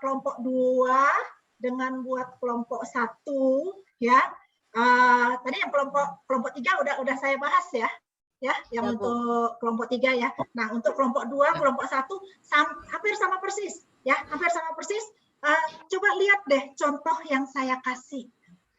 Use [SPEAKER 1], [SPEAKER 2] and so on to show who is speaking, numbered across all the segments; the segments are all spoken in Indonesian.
[SPEAKER 1] kelompok 2 dengan buat kelompok 1 ya. Tadi yang kelompok 3 udah saya bahas ya. Ya, yang
[SPEAKER 2] Ya, Bu.
[SPEAKER 1] untuk kelompok 3 ya. Nah, untuk kelompok 2, kelompok 1 hampir sama persis ya, hampir sama persis. Coba lihat deh contoh yang saya kasih.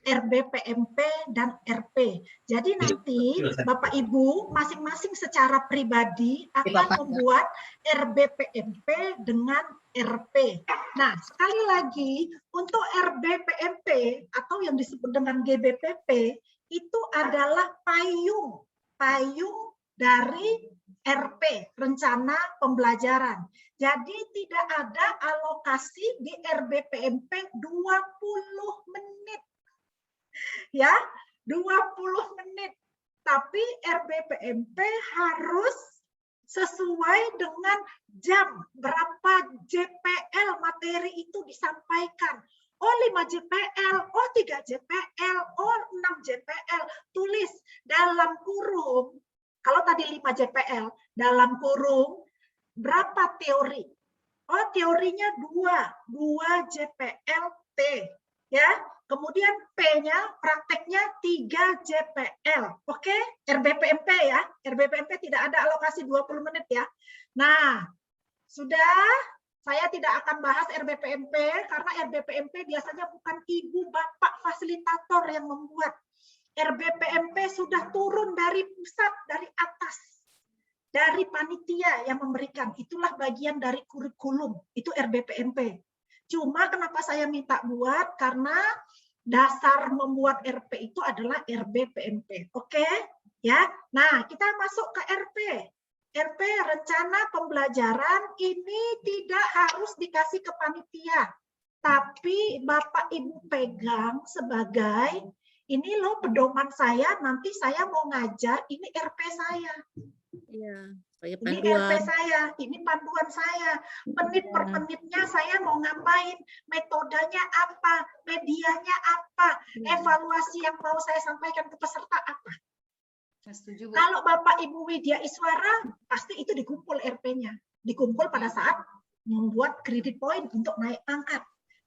[SPEAKER 1] RBPMP dan RP. Jadi nanti Bapak Ibu masing-masing secara pribadi akan membuat RBPMP dengan RP. Nah, sekali lagi untuk RBPMP atau yang disebut dengan GBPP itu adalah payung dari RP, rencana pembelajaran. Jadi tidak ada alokasi di RBPMP 20 menit. Ya, 20 menit. Tapi RBPMP harus sesuai dengan jam berapa JPL materi itu disampaikan. Oh 5 JPL, oh 3 JPL, oh 6 JPL. Tulis dalam kurung, kalau tadi 5 JPL, dalam kurung berapa teori? Oh teorinya 2 JPL T. Ya, kemudian P-nya prakteknya 3 JPL. Oke, RBPMP ya. RBPMP tidak ada alokasi 20 menit ya. Nah, sudah saya tidak akan bahas RBPMP karena RBPMP biasanya bukan ibu bapak fasilitator yang membuat. RBPMP sudah turun dari pusat, dari atas. Dari panitia yang memberikan. Itulah bagian dari kurikulum. Itu RBPMP. Cuma kenapa saya minta buat? Karena dasar membuat RP itu adalah RBPMP. Oke? Ya. Nah, kita masuk ke RP. RP rencana pembelajaran ini tidak harus dikasih ke panitia. Tapi Bapak Ibu pegang sebagai ini loh pedoman saya, nanti saya mau ngajar, ini RP saya.
[SPEAKER 2] Iya.
[SPEAKER 1] Ini RP saya, ini panduan saya. Menit per menitnya saya mau ngapain, metodenya apa, medianya apa, evaluasi yang mau saya sampaikan ke peserta apa.
[SPEAKER 3] Setuju, Bu.
[SPEAKER 1] Kalau Bapak Ibu Widya Iswara, pasti itu dikumpul RP-nya. Dikumpul pada saat membuat credit point untuk naik pangkat.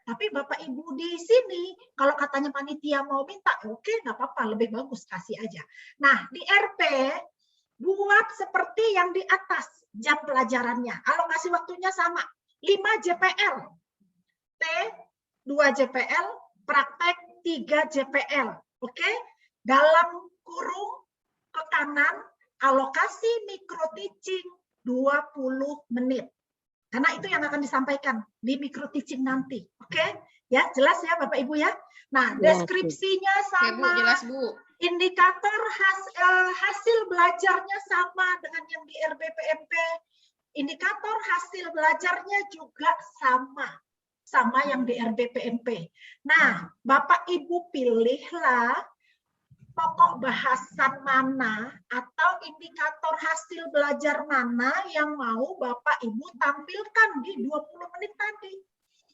[SPEAKER 1] Tapi Bapak Ibu di sini, kalau katanya panitia mau minta, oke, nggak apa-apa, lebih bagus, kasih aja. Nah, di RP, buat seperti yang di atas jam pelajarannya. Alokasi waktunya sama. 5 JPL. T, 2 JPL, praktek 3 JPL. Oke? Dalam kurung ke kanan, alokasi micro teaching 20 menit. Karena itu yang akan disampaikan di micro teaching nanti. Oke? Ya, jelas ya Bapak Ibu ya. Nah, deskripsinya sama.
[SPEAKER 3] Oke, Bu, jelas, Bu.
[SPEAKER 1] Indikator hasil belajarnya sama dengan yang di RBPMP. Indikator hasil belajarnya juga sama yang di RBPMP. Nah, Bapak Ibu pilihlah pokok bahasan mana atau indikator hasil belajar mana yang mau Bapak Ibu tampilkan di 20 menit tadi.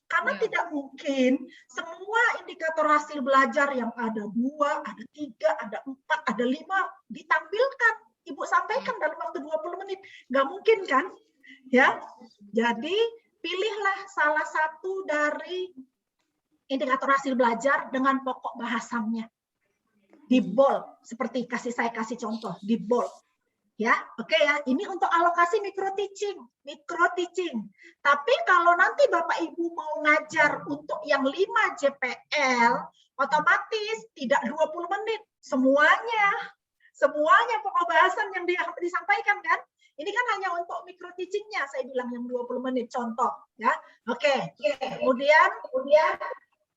[SPEAKER 1] Karena tidak mungkin semua indikator hasil belajar yang ada 2, ada 3, ada 4, ada 5 ditampilkan. Ibu sampaikan dalam waktu 20 menit. Nggak mungkin kan? Ya. Jadi pilihlah salah satu dari indikator hasil belajar dengan pokok bahasannya. Di bold, seperti saya kasih contoh, di bold. Ya, oke ya. Ini untuk alokasi micro teaching. Tapi kalau nanti Bapak Ibu mau ngajar untuk yang 5 JPL, otomatis tidak 20 menit. Semuanya pokok bahasan yang disampaikan kan. Ini kan hanya untuk micro teachingnya, saya bilang yang 20 menit contoh. Ya, oke. Kemudian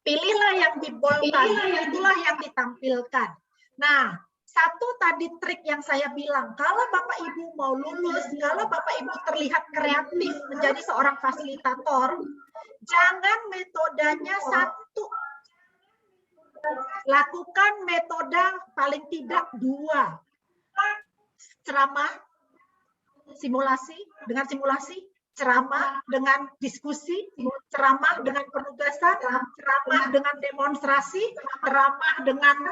[SPEAKER 1] pilihlah yang di bold tadi, itulah yang ditampilkan. Nah, satu tadi trik yang saya bilang, kalau Bapak Ibu mau lulus, kalau Bapak Ibu terlihat kreatif menjadi seorang fasilitator, jangan metodenya satu. Lakukan metode paling tidak 2. Ceramah, simulasi, ceramah dengan diskusi, ceramah dengan penugasan, ceramah dengan demonstrasi, ceramah dengan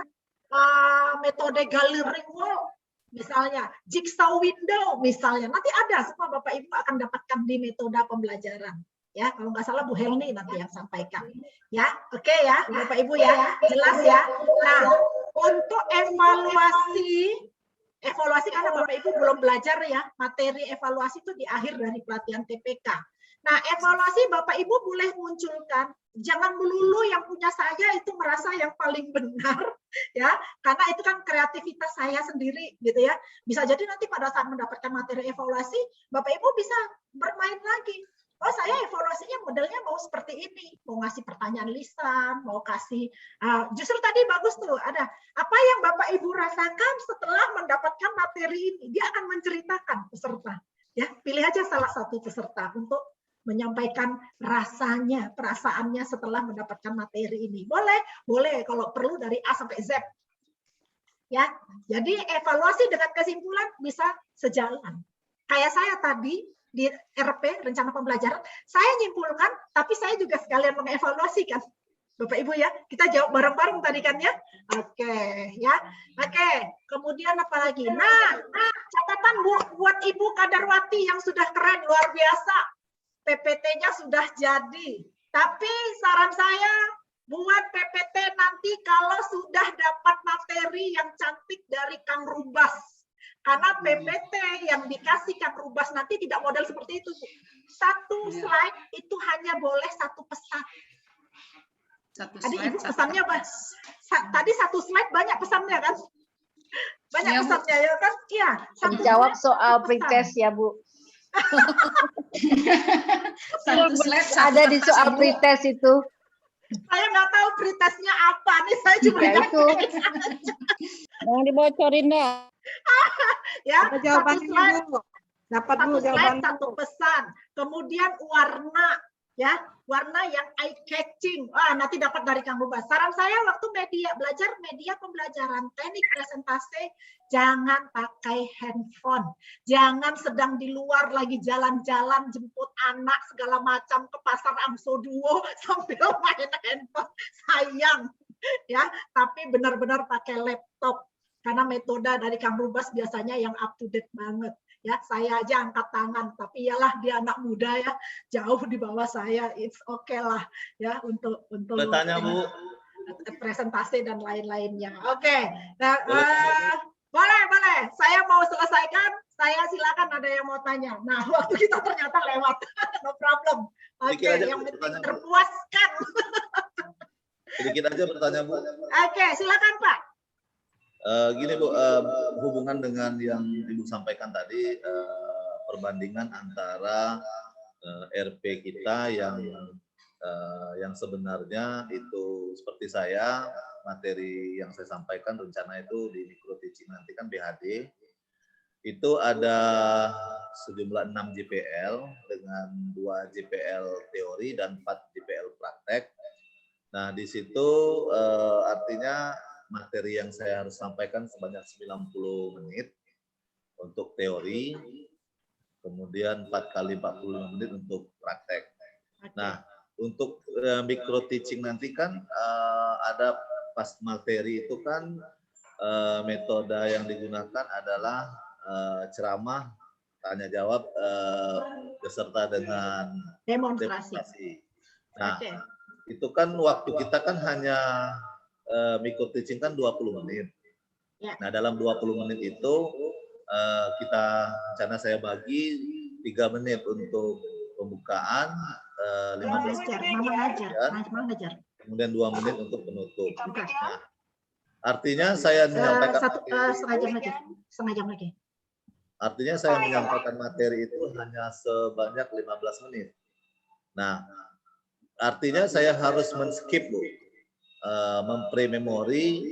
[SPEAKER 1] metode gathering wall, misalnya jigsaw window, misalnya nanti ada semua Bapak Ibu akan dapatkan di metode pembelajaran. Ya, kalau nggak salah Bu Helni nanti yang sampaikan. Ya, oke ya, Bapak Ibu ya, jelas ya. Nah, untuk evaluasi karena Bapak Ibu belum belajar ya, materi evaluasi itu di akhir dari pelatihan TPK. Nah, evaluasi Bapak Ibu boleh munculkan, jangan melulu yang punya saya itu merasa yang paling benar, ya, karena itu kan kreativitas saya sendiri, gitu ya. Bisa jadi nanti pada saat mendapatkan materi evaluasi, Bapak Ibu bisa bermain lagi. Oh, saya evaluasinya modelnya mau seperti ini, mau ngasih pertanyaan lisan, mau kasih, justru tadi bagus tuh, ada apa yang Bapak Ibu rasakan setelah mendapatkan materi ini, dia akan menceritakan peserta. Ya, pilih aja salah satu peserta untuk menyampaikan rasanya, perasaannya setelah mendapatkan materi ini. Boleh kalau perlu dari A sampai Z. Ya, jadi evaluasi dengan kesimpulan bisa sejalan. Kayak saya tadi di RP, rencana pembelajaran, saya nyimpulkan, tapi saya juga sekalian mengevaluasi kan. Bapak Ibu ya, kita jawab bareng-bareng tadi kan ya. Oke, ya. Oke, kemudian apa lagi? Nah, catatan buat Ibu Kadarwati yang sudah keren, luar biasa. PPT-nya sudah jadi. Tapi saran saya, buat PPT nanti kalau sudah dapat materi yang cantik dari Kang Rubas. Karena PPT yang dikasih Kang Rubas nanti tidak model seperti itu. Satu slide itu hanya boleh satu pesan. Tadi Ibu pesannya apa? Tadi satu slide banyak pesannya kan? Banyak ya, pesannya ya kan? Iya.
[SPEAKER 2] Jawab soal pretest ya Bu.
[SPEAKER 3] Satu slide,
[SPEAKER 2] ada di soal pretest itu.
[SPEAKER 1] Saya nggak tahu pretestnya apa nih, saya cuma
[SPEAKER 2] ya itu.
[SPEAKER 4] Yang dibocorin dah.
[SPEAKER 1] Ya, satu slide, dapat satu slide, satu pesan. Kemudian warna, ya, warna yang eye catching. Nanti dapat dari Kang Rubas. Saran saya waktu belajar media pembelajaran teknik presentasi, jangan pakai handphone. Jangan sedang di luar lagi jalan-jalan jemput anak segala macam ke pasar Amsoduo sambil main handphone. Sayang, ya. Tapi benar-benar pakai laptop. Karena metode dari Kang Rubas biasanya yang up to date banget. Ya, saya aja angkat tangan, tapi iyalah dia anak muda ya, jauh di bawah saya, it's okay lah ya untuk
[SPEAKER 5] bertanya Bu,
[SPEAKER 1] presentasi dan lain-lainnya. Oke, nah, boleh, saya mau selesaikan, saya silakan ada yang mau tanya. Nah, waktu kita ternyata lewat, no problem. Oke, yang penting terpuaskan.
[SPEAKER 5] Sedikit aja bertanya Bu.
[SPEAKER 1] Oke, silakan Pak.
[SPEAKER 5] Gini Bu, hubungan dengan yang Ibu sampaikan tadi, perbandingan antara RP kita yang sebenarnya itu seperti saya, materi yang saya sampaikan rencana itu di micro teaching nanti kan BHD, itu ada sejumlah 6 JPL dengan 2 JPL teori dan 4 JPL praktek. Nah di situ artinya materi yang saya harus sampaikan sebanyak 90 menit untuk teori, kemudian 4 kali 45 menit untuk praktek. Nah, untuk micro teaching nanti kan ada pas materi itu kan metode yang digunakan adalah ceramah, tanya jawab beserta dengan demonstrasi. Nah, itu kan waktu kita kan hanya micro teaching kan 20 menit. Ya. Nah, dalam 20 menit itu rencana saya bagi 3 menit untuk pembukaan, 15 menit kemudian 2 menit untuk penutup. Nah, artinya saya menyampaikan
[SPEAKER 1] setengah jam lagi.
[SPEAKER 5] Artinya saya menyampaikan materi itu hanya sebanyak 15 menit. Nah, artinya saya harus men-skip Bu. Memprememori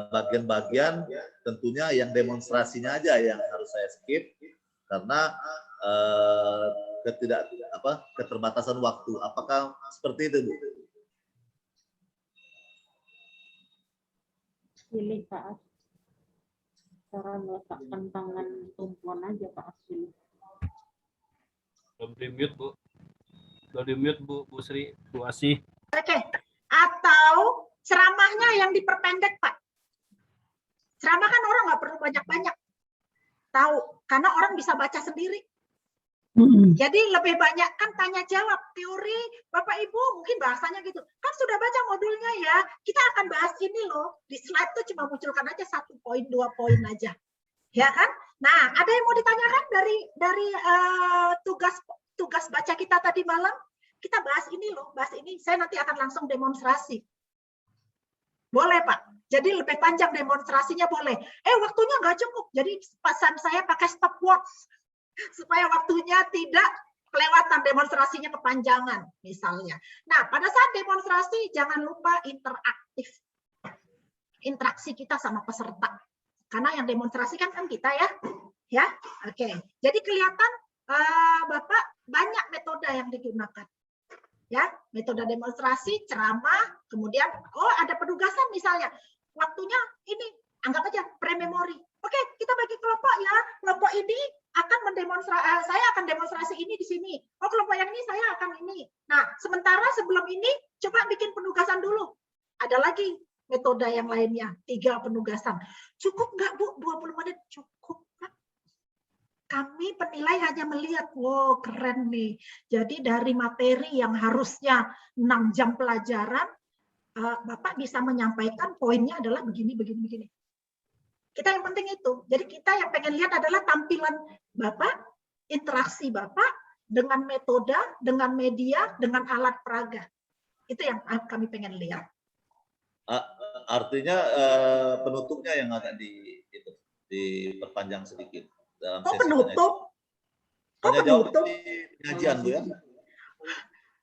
[SPEAKER 5] bagian-bagian tentunya yang demonstrasinya aja yang harus saya skip karena keterbatasan waktu. Apakah seperti itu Bu?
[SPEAKER 4] Pilih Pak As. Cara meletakkan tangan tumpuan aja Pak As pilih.
[SPEAKER 6] Belum di-mute Bu. Belum di-mute Bu Sri, Bu Asih.
[SPEAKER 1] Oke. Atau ceramahnya yang diperpendek, Pak. Ceramah kan orang nggak perlu banyak-banyak. Tahu, karena orang bisa baca sendiri. Jadi lebih banyak kan tanya jawab teori, Bapak Ibu mungkin bahasanya gitu. Kan sudah baca modulnya ya. Kita akan bahas ini loh. Di slide tuh cuma munculkan aja 1 poin, 2 poin aja. Ya kan? Nah, ada yang mau ditanyakan dari tugas baca kita tadi malam? Kita bahas ini loh, bahas ini. Saya nanti akan langsung demonstrasi. Boleh Pak. Jadi lebih panjang demonstrasinya boleh. Waktunya nggak cukup. Jadi pesan saya pakai stopwatch supaya waktunya tidak kelewatan, demonstrasinya kepanjangan misalnya. Nah, pada saat demonstrasi jangan lupa interaktif. Interaksi kita sama peserta. Karena yang demonstrasikan kan kita ya. Ya. Oke. Jadi kelihatan Bapak banyak metode yang digunakan. Ya, metode demonstrasi, ceramah, kemudian ada penugasan misalnya. Waktunya ini anggap aja pre-memori. Oke, kita bagi kelompok ya. Kelompok ini akan saya akan demonstrasi ini di sini. Kelompok yang ini saya akan ini. Nah, sementara sebelum ini coba bikin penugasan dulu. Ada lagi metode yang lainnya, 3 penugasan. Cukup nggak Bu? 20 menit cukup. Kami penilai hanya melihat, wow keren nih. Jadi dari materi yang harusnya 6 jam pelajaran, Bapak bisa menyampaikan poinnya adalah begini, begini, begini. Kita yang penting itu. Jadi kita yang pengen lihat adalah tampilan Bapak, interaksi Bapak dengan metode, dengan media, dengan alat peraga. Itu yang kami pengen lihat.
[SPEAKER 5] Artinya penutupnya yang agak diperpanjang sedikit. Dalam sesi
[SPEAKER 1] Penutup?
[SPEAKER 5] Tanya jawab di penyajian Bu ya?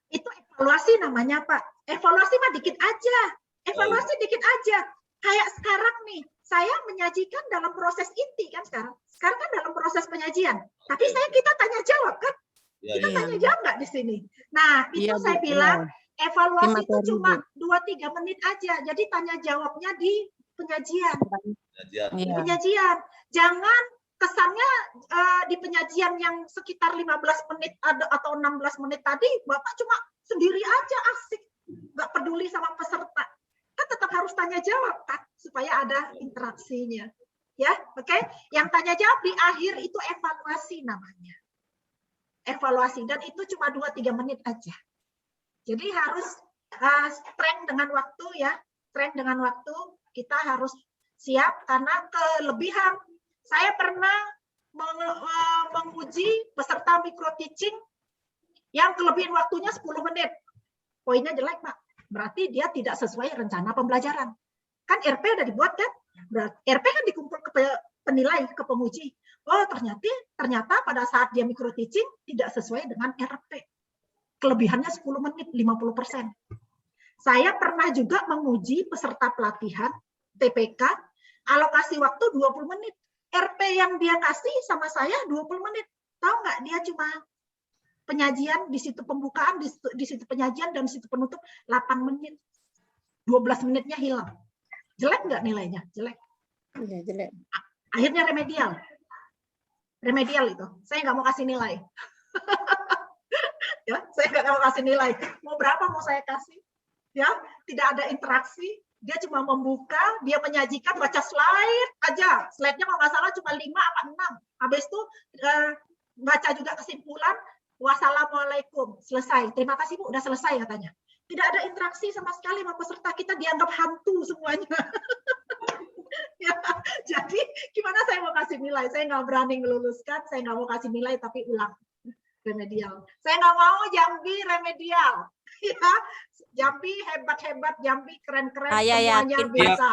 [SPEAKER 1] Itu evaluasi namanya Pak. Evaluasi mah dikit aja. Evaluasi dikit aja. Kayak sekarang nih, saya menyajikan dalam proses inti kan sekarang. Sekarang kan dalam proses penyajian. Tapi kita tanya jawab kan? Kita tanya jawab nggak di sini? Nah, itu saya bilang evaluasi itu cuma 2-3 menit aja. Jadi tanya jawabnya di penyajian. Di penyajian. Jangan kesannya di penyajian yang sekitar 15 menit atau 16 menit tadi, Bapak cuma sendiri aja asik. Nggak peduli sama peserta. Kan tetap harus tanya jawab kan, supaya ada interaksinya. Ya, oke? Yang tanya jawab di akhir itu evaluasi namanya. Evaluasi, dan itu cuma 2-3 menit aja. Jadi harus strength dengan waktu ya. Strength dengan waktu, kita harus siap karena kelebihan. Saya pernah menguji peserta micro teaching yang kelebihan waktunya 10 menit. Poinnya jelek, Pak. Berarti dia tidak sesuai rencana pembelajaran. Kan RP udah dibuat kan? RP kan dikumpul ke penilai, ke penguji. Oh, ternyata pada saat dia micro teaching tidak sesuai dengan RP. Kelebihannya 10 menit, 50%. Saya pernah juga menguji peserta pelatihan TPK, alokasi waktu 20 menit. RP yang dia kasih sama saya 20 menit. Tahu nggak, dia cuma penyajian, di situ pembukaan, di situ penyajian, dan di situ penutup 8 menit. 12 menitnya hilang. Jelek nggak nilainya? Jelek.
[SPEAKER 2] Iya, jelek.
[SPEAKER 1] Akhirnya remedial. Remedial itu. Saya nggak mau kasih nilai. Ya, saya nggak mau kasih nilai. Mau berapa mau saya kasih? Ya, tidak ada interaksi. Dia cuma membuka, dia menyajikan, baca slide aja. Slide-nya kalau nggak salah cuma 5 apa 6. Habis itu baca juga kesimpulan, wassalamualaikum, selesai. Terima kasih Bu, udah selesai katanya. Tidak ada interaksi sama sekali sama peserta, kita dianggap hantu semuanya. Ya, jadi gimana saya mau kasih nilai? Saya nggak berani meluluskan, saya nggak mau kasih nilai, tapi ulang. Remedial. Saya nggak mau Jambi remedial. Ya, Jambi hebat-hebat, Jambi keren-keren,
[SPEAKER 7] Saya
[SPEAKER 1] semuanya
[SPEAKER 7] yakin
[SPEAKER 1] bisa.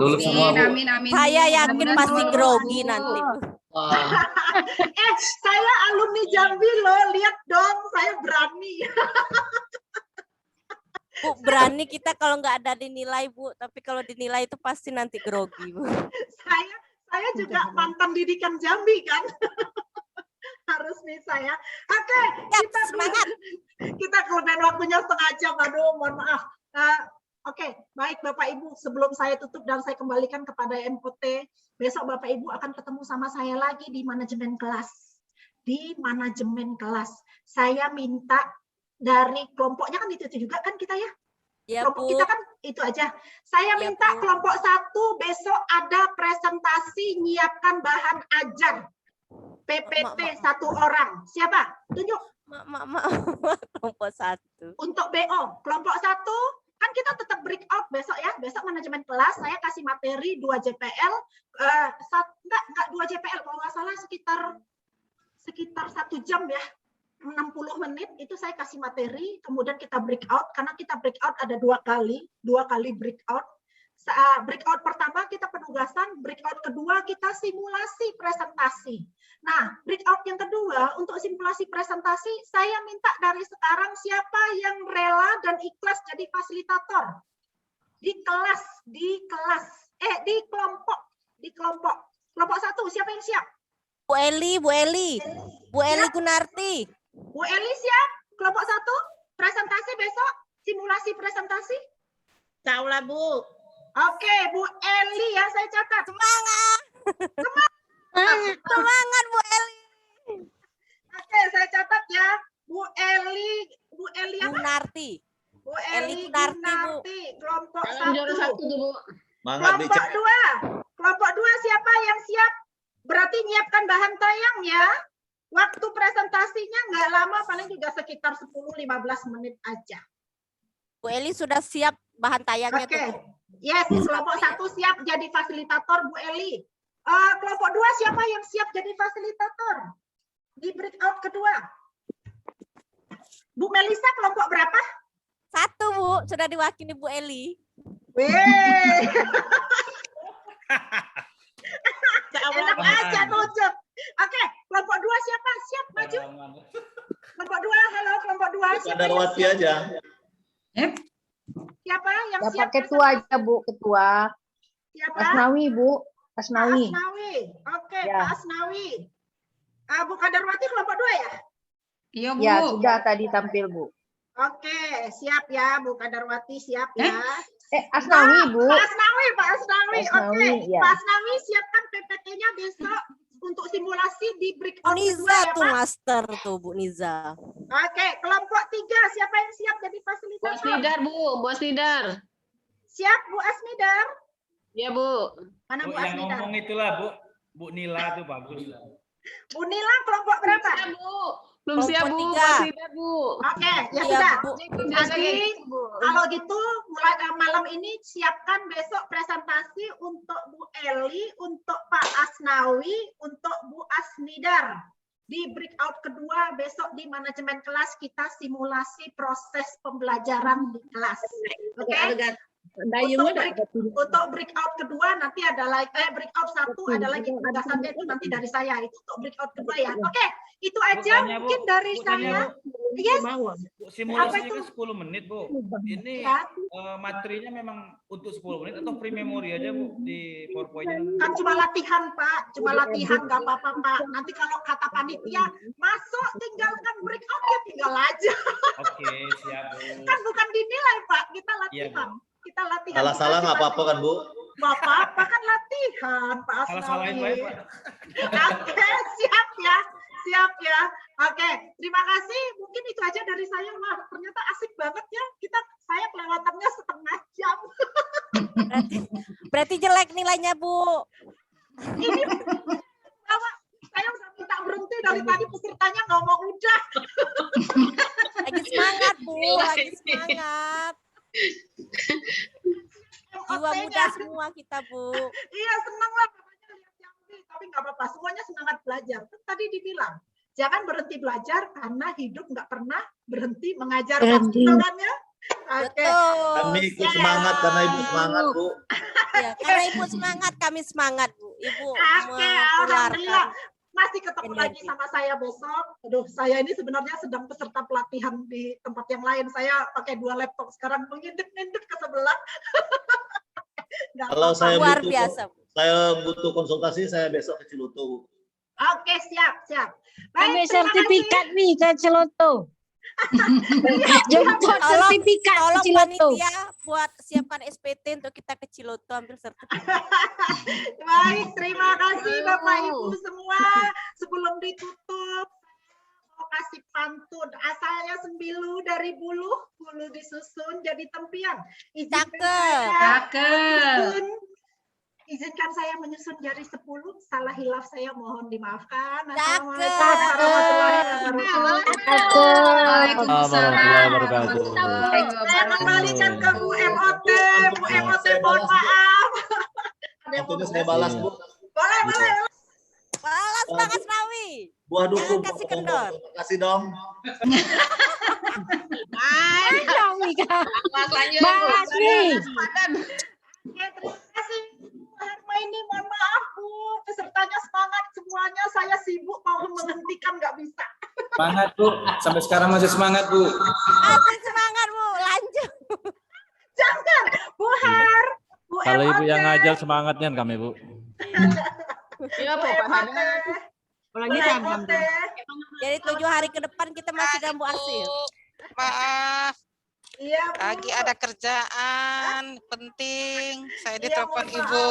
[SPEAKER 6] Lulus semua Bu.
[SPEAKER 3] Amin.
[SPEAKER 7] Saya yakin
[SPEAKER 3] Mudah-mudahan
[SPEAKER 7] pasti
[SPEAKER 3] lulus,
[SPEAKER 7] grogi
[SPEAKER 3] Bu.
[SPEAKER 7] nanti.
[SPEAKER 1] Saya alumni Jambi loh, lihat dong, saya berani.
[SPEAKER 7] Bu, berani kita kalau nggak ada dinilai Bu, tapi kalau dinilai itu pasti nanti grogi Bu.
[SPEAKER 1] Saya juga mantan didikan Jambi kan. Harus bisa ya. Oke, kita
[SPEAKER 7] semangat.
[SPEAKER 1] Kita kelebihan waktunya setengah jam. Aduh, mohon maaf. Oke, baik Bapak Ibu. Sebelum saya tutup dan saya kembalikan kepada MOT, besok Bapak Ibu akan ketemu sama saya lagi di manajemen kelas. Di manajemen kelas. Saya minta dari kelompoknya kan itu juga kan kita ya.
[SPEAKER 7] Ya,
[SPEAKER 1] Kelompok
[SPEAKER 7] Bu.
[SPEAKER 1] kita kan itu aja. Saya
[SPEAKER 7] Ya,
[SPEAKER 1] minta
[SPEAKER 7] Bu.
[SPEAKER 1] kelompok 1 besok ada presentasi, nyiapkan bahan ajar. PPT 1 orang. Siapa? Tunjuk.
[SPEAKER 7] Kelompok 1.
[SPEAKER 1] Untuk BO, kelompok 1, kan kita tetap breakout besok ya. Besok manajemen kelas, saya kasih materi 2 JPL. Enggak 2 JPL, kalau nggak salah sekitar 1 jam ya. 60 menit itu saya kasih materi, kemudian kita breakout, karena kita breakout ada 2 kali breakout. Breakout pertama kita penugasan, breakout kedua kita simulasi presentasi. Nah, breakout yang kedua untuk simulasi presentasi, saya minta dari sekarang siapa yang rela dan ikhlas jadi fasilitator di kelompok. Kelompok 1, siapa yang siap?
[SPEAKER 7] Bu Eli Gunarti.
[SPEAKER 1] Bu Eli siap? Kelompok 1, presentasi besok, simulasi presentasi.
[SPEAKER 3] Tahu lah, Bu.
[SPEAKER 1] Oke, Bu Eli ya, saya catat.
[SPEAKER 7] Semangat Bu Eli.
[SPEAKER 1] Oke, saya catat ya. Bu Eli apa?
[SPEAKER 7] Gunarti.
[SPEAKER 1] Bu
[SPEAKER 7] Eli
[SPEAKER 1] Eli
[SPEAKER 7] Gunarti, Bu.
[SPEAKER 1] Gunarti, kelompok
[SPEAKER 3] Salam juara 1
[SPEAKER 1] 1.
[SPEAKER 3] tuh, Bu.
[SPEAKER 5] Semangat
[SPEAKER 1] Kelompok
[SPEAKER 5] dicek.
[SPEAKER 1] 2. Kelompok 2 siapa yang siap? Berarti nyiapkan bahan tayang ya. Waktu presentasinya nggak lama, paling juga sekitar 10-15 menit aja.
[SPEAKER 7] Bu Eli sudah siap bahan tayangnya
[SPEAKER 1] Oke.
[SPEAKER 7] tuh.
[SPEAKER 1] Yes, kelompok 1 siap jadi fasilitator Bu Eli. Kelompok 2 siapa yang siap jadi fasilitator? Di breakout kedua. Bu Melisa kelompok berapa?
[SPEAKER 7] 1 Bu, sudah diwakili Bu Eli.
[SPEAKER 1] Weh. Enak aja nunjuk. Oke, kelompok 2 siapa? Siap maju. Kelompok 2, halo kelompok 2. Siapa yang
[SPEAKER 5] Darwati
[SPEAKER 1] siap?
[SPEAKER 5] aja.
[SPEAKER 1] Siapa yang
[SPEAKER 2] Dapat
[SPEAKER 1] siap?
[SPEAKER 2] ketua aja, Bu, ketua.
[SPEAKER 1] Siapa?
[SPEAKER 2] Asnawi, Bu.
[SPEAKER 1] Pak
[SPEAKER 2] Asnawi.
[SPEAKER 1] Asnawi. Oke,
[SPEAKER 2] Ya.
[SPEAKER 1] Pak Asnawi. Bu Kadarwati kelompok 2 ya?
[SPEAKER 3] Iya, Bu.
[SPEAKER 2] Ya, sudah tadi tampil, Bu.
[SPEAKER 1] Oke, siap ya Bu Kadarwati, siap ya.
[SPEAKER 2] Asnawi, Bu.
[SPEAKER 1] Pak Asnawi.
[SPEAKER 2] Pak
[SPEAKER 1] Oke,
[SPEAKER 2] Asnawi, ya.
[SPEAKER 1] Pak Asnawi siapkan PPT-nya besok untuk simulasi di
[SPEAKER 7] Bu
[SPEAKER 1] breakout kedua
[SPEAKER 7] Niza
[SPEAKER 1] ya
[SPEAKER 7] tuh
[SPEAKER 1] Pak.
[SPEAKER 7] master tuh Bu Niza.
[SPEAKER 1] Oke, kelompok 3 siapa yang siap jadi
[SPEAKER 3] Bos
[SPEAKER 1] fasilitator?
[SPEAKER 3] Lidar, Bu. Bos Lidar.
[SPEAKER 1] Siap Bu Asmidar?
[SPEAKER 3] Iya, Bu.
[SPEAKER 1] Mana
[SPEAKER 6] Bu,
[SPEAKER 1] Bu
[SPEAKER 6] yang
[SPEAKER 1] Asmidar?
[SPEAKER 6] ngomong itulah Bu Nila tuh bagus.
[SPEAKER 1] Bu Nila kelompok berapa?
[SPEAKER 3] Siap, Bu. Belum siap, Bu.
[SPEAKER 7] Kelompok 3.
[SPEAKER 3] Bos Lidar, Bu.
[SPEAKER 1] Oke, ya
[SPEAKER 7] Iya,
[SPEAKER 1] sudah.
[SPEAKER 7] Bu.
[SPEAKER 1] Jadi kalau gitu mulai malam ini siapkan besok presentasi untuk Bu Eli, untuk Pak Asnawi, untuk Bu Asmidar. Di breakout kedua besok di manajemen kelas kita simulasi proses pembelajaran di kelas. Oke. Untuk breakout kedua nanti ada lagi breakout 1 ada lagi penugasannya itu nanti dari saya itu untuk breakout kedua ya. Oke, itu aja
[SPEAKER 6] tanya, Bu.
[SPEAKER 1] mungkin dari
[SPEAKER 6] Bu, tanya,
[SPEAKER 1] saya.
[SPEAKER 6] Bu.
[SPEAKER 1] Yes.
[SPEAKER 6] Bu, simulasinya
[SPEAKER 1] itu?
[SPEAKER 6] kan 10 menit, Bu. Ini
[SPEAKER 1] Ya.
[SPEAKER 6] materinya memang untuk 10 menit atau free memory aja, Bu, di PowerPoint-nya?
[SPEAKER 1] Kan cuma latihan Pak, cuma latihan nggak apa-apa Pak. Nanti kalau kata panitia masuk tinggalkan breakout ya tinggal aja.
[SPEAKER 6] Oke, siap, Bu.
[SPEAKER 1] Kan bukan dinilai Pak, kita
[SPEAKER 6] Iya,
[SPEAKER 1] latihan.
[SPEAKER 6] Bu.
[SPEAKER 1] Kita latihan.
[SPEAKER 5] Salah-salah nggak apa-apa kan, Bu?
[SPEAKER 1] Nggak apa-apa kan latihan Pak Asnawi.
[SPEAKER 6] Salah-salahin baik, Pak.
[SPEAKER 1] Oke, siap ya. Siap ya. Oke, terima kasih. Mungkin itu aja dari saya. Wah, ternyata asik banget ya. Saya kelewatannya setengah jam.
[SPEAKER 7] Berarti jelek nilainya Bu.
[SPEAKER 1] Ini Bapak, saya udah minta berhenti dari tadi pesertanya ngomong udah.
[SPEAKER 7] Lagi semangat Bu, lagi semangat. Jiwa muda semua kita Bu.
[SPEAKER 1] Iya, senang lah pokoknya lihat Jambi. Tapi nggak apa-apa, semuanya semangat belajar. Kan tadi dibilang, jangan berhenti belajar karena hidup nggak pernah berhenti mengajar. Betul kan ya? Oke.
[SPEAKER 7] Betul.
[SPEAKER 5] Kami ikut semangat karena Ibu semangat, Bu.
[SPEAKER 7] Ya, karena Ibu semangat, kami semangat Bu. Ibu
[SPEAKER 1] Oke, alhamdulillah.
[SPEAKER 7] mengeluarkan.
[SPEAKER 1] Masih ketemu lagi
[SPEAKER 7] energi.
[SPEAKER 1] sama saya besok. Aduh, saya ini sebenarnya sedang peserta pelatihan di tempat yang lain. Saya pakai 2 laptop sekarang, mengintip-ngintip ke sebelah. Nggak
[SPEAKER 5] Kalau
[SPEAKER 1] apa-apa.
[SPEAKER 5] saya
[SPEAKER 7] Luar
[SPEAKER 5] butuh,
[SPEAKER 7] biasa Bu.
[SPEAKER 5] saya butuh konsultasi, saya besok ke Ciluto, Bu.
[SPEAKER 1] Oke, siap.
[SPEAKER 8] Ambil
[SPEAKER 1] terima
[SPEAKER 8] sertifikat nih ke Celoto. Jemput
[SPEAKER 7] Tolong,
[SPEAKER 8] sertifikat ke
[SPEAKER 7] tolong
[SPEAKER 8] Ciloto.
[SPEAKER 7] panitia buat siapkan SPT untuk kita ke Ciloto ambil sertifikat.
[SPEAKER 1] Baik, terima kasih Bapak Ibu semua. Sebelum ditutup, mau kasih pantun. Asalnya sembilu dari bulu disusun jadi tempian. Izinkan
[SPEAKER 7] Cakep.
[SPEAKER 1] saya
[SPEAKER 3] Cakep.
[SPEAKER 1] menyusun Izinkan saya menyusun jari 10. Salah hilaf saya mohon dimaafkan.
[SPEAKER 7] Cakep.
[SPEAKER 1] Assalamualaikum warahmatullahi wabarakatuh.
[SPEAKER 9] Warahmatullahi wabarakatuh.
[SPEAKER 1] Saya kembalikan ke Bu MOT. Bu MOT mohon maaf.
[SPEAKER 5] Waktunya saya balas, Bu.
[SPEAKER 1] Boleh, boleh.
[SPEAKER 7] Balas Bang Asnawi.
[SPEAKER 5] Buah dukung.
[SPEAKER 7] Jangan kasih kendor.
[SPEAKER 5] Terima kasih dong.
[SPEAKER 8] Asnawi kan.
[SPEAKER 3] Mas lanjut,
[SPEAKER 8] Bang
[SPEAKER 3] Bu.
[SPEAKER 8] Asmi.
[SPEAKER 1] Oke, terima kasih. Bu Hermaini, mohon maaf Bu. Pesertanya semangat semuanya. Saya sibuk mau menghentikan nggak bisa.
[SPEAKER 9] Semangat Bu, sampai sekarang masih semangat Bu.
[SPEAKER 7] Masih semangat Bu, lanjut.
[SPEAKER 1] Jangan, Bu Har. Bu
[SPEAKER 10] Kalau ibu
[SPEAKER 1] MOT.
[SPEAKER 10] yang ngajar semangatnya kami Bu.
[SPEAKER 3] Iya,
[SPEAKER 1] Bu
[SPEAKER 3] Bu. Pak
[SPEAKER 1] MOT.
[SPEAKER 3] Hadar.
[SPEAKER 1] Bu MOT.
[SPEAKER 7] Jadi 7 hari ke depan kita masih ganggu arsil.
[SPEAKER 11] Maaf,
[SPEAKER 1] Iya, Bu.
[SPEAKER 11] lagi ada kerjaan penting. Saya
[SPEAKER 1] Iya,
[SPEAKER 11] ditelepon
[SPEAKER 1] mohon
[SPEAKER 11] Ibu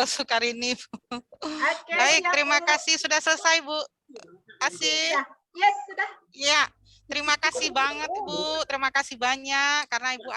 [SPEAKER 11] Sukarini. Bu.
[SPEAKER 1] Oke,
[SPEAKER 11] Baik,
[SPEAKER 1] siap,
[SPEAKER 11] terima
[SPEAKER 1] Bu.
[SPEAKER 11] kasih sudah selesai, Bu. Kasih.
[SPEAKER 1] Ya, yes, sudah.
[SPEAKER 11] Ya, terima kasih banget, Bu. Terima kasih banyak karena Ibu